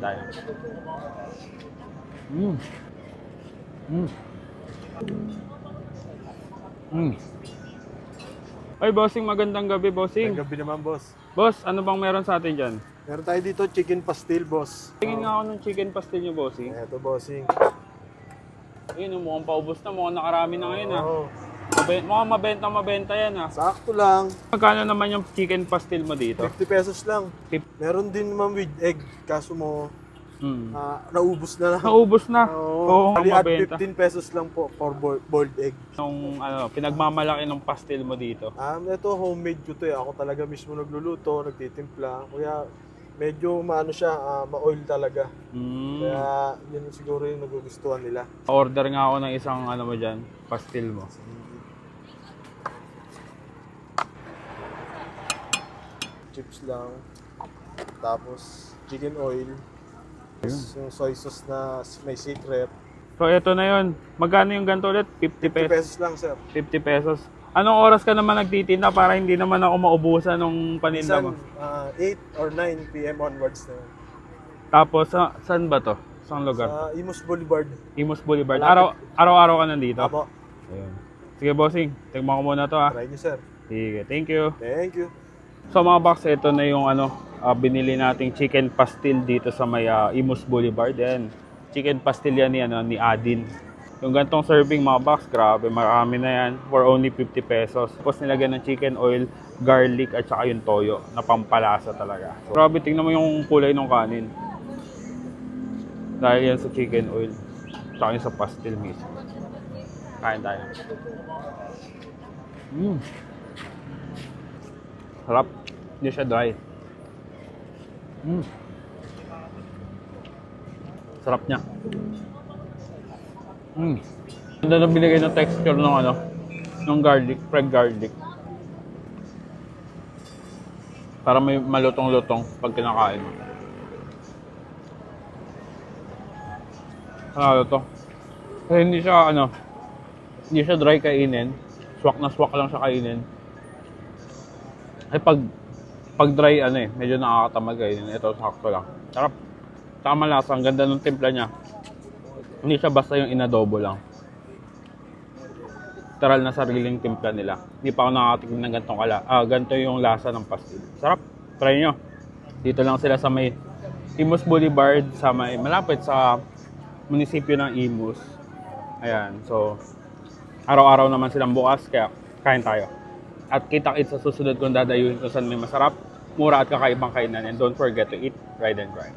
Tayo. Mm. Mm. Mm. Ay, bossing, magandang gabi, bossing. Gabi naman, boss. Boss, ano bang meron sa atin dyan? Meron tayo dito chicken pastil, boss. Tingin nga ako ng chicken pastil nyo, bossing. Eto, bossing. Ayun, mukhang paubos na, mukhang nakarami na ngayon, ha. Oo. Mukhang mabenta yan, ha. Sakto lang. Magkano naman yung chicken pastil mo dito? 50 pesos lang. Tip. Meron din naman with egg. Kaso mo, Hmm. naubos na lang. Naubos na. Oo. Oo, Bali at mabenta. 15 pesos lang po for boiled egg. Yung pinagmamalaki ng pastil mo dito. Ito homemade ko to eh. Ako talaga mismo nagluluto, nagtitimpla. Kaya medyo maano siya, ma-oil talaga. Hmm. Kaya yun siguro yung nagugustuhan nila. Order nga ako ng isang ano mo dyan, pastil mo. Chips lang. Tapos chicken oil. Tapos yung soy sauce na may secret. So, ito na yun. Magkano yung ganito ulit? 50 50 pesos. pesos lang, sir. 50 pesos. Anong oras ka naman nagtitinda para hindi naman ako maubusan ng paninda mo? 8 or 9 p.m. onwards na yun. Tapos, saan ba to? Saan lugar? Sa Imus Boulevard. Imus Boulevard. Malapit. Araw-araw ka nandito? Apo. Ayun. Sige, bossing. Tingnan ko muna to, ha. Try nyo, sir. Sige, thank you. Thank you. So mga box, ito na yung binili nating chicken pastil dito sa may Imus Boulevard. Yan. Chicken pastil yan ni Adin. Yung gantong serving mga box, grabe, marami na yan for only 50 pesos. Tapos nilagyan ng chicken oil, garlic at saka yung toyo na pampalasa talaga. So, grabe, tingnan mo yung kulay ng kanin. Dahil yan sa chicken oil. Tsaka yung sa pastil mismo. Kain tayo. Sarap. Hindi siya dry. Sarap niya. Ganda na binigay ng texture ng garlic, fried garlic. Para may malutong-lutong pag kinakain mo. Ano to? Kasi hindi siya dry kainin. Swak na swak lang siya kainin. Ay pag dry medyo nakakatamad kainin. Ito sakto lang. Sarap. Tama lasa, ang ganda ng timpla niya. Hindi siya basta yung inadobo lang. Literal na sariling timpla nila. Hindi pa ako nakatikim ng ganito yung lasa ng pastil. Sarap. Try nyo. Dito lang sila sa may Imus Boulevard, sa may malapit sa munisipyo ng Imus. Ayan. So, araw-araw naman silang bukas, kaya kain tayo. At kita-kits sa susunod kong dadayuhin kung saan may masarap, mura at kakaibang kainan. And don't forget to eat, ride and grind.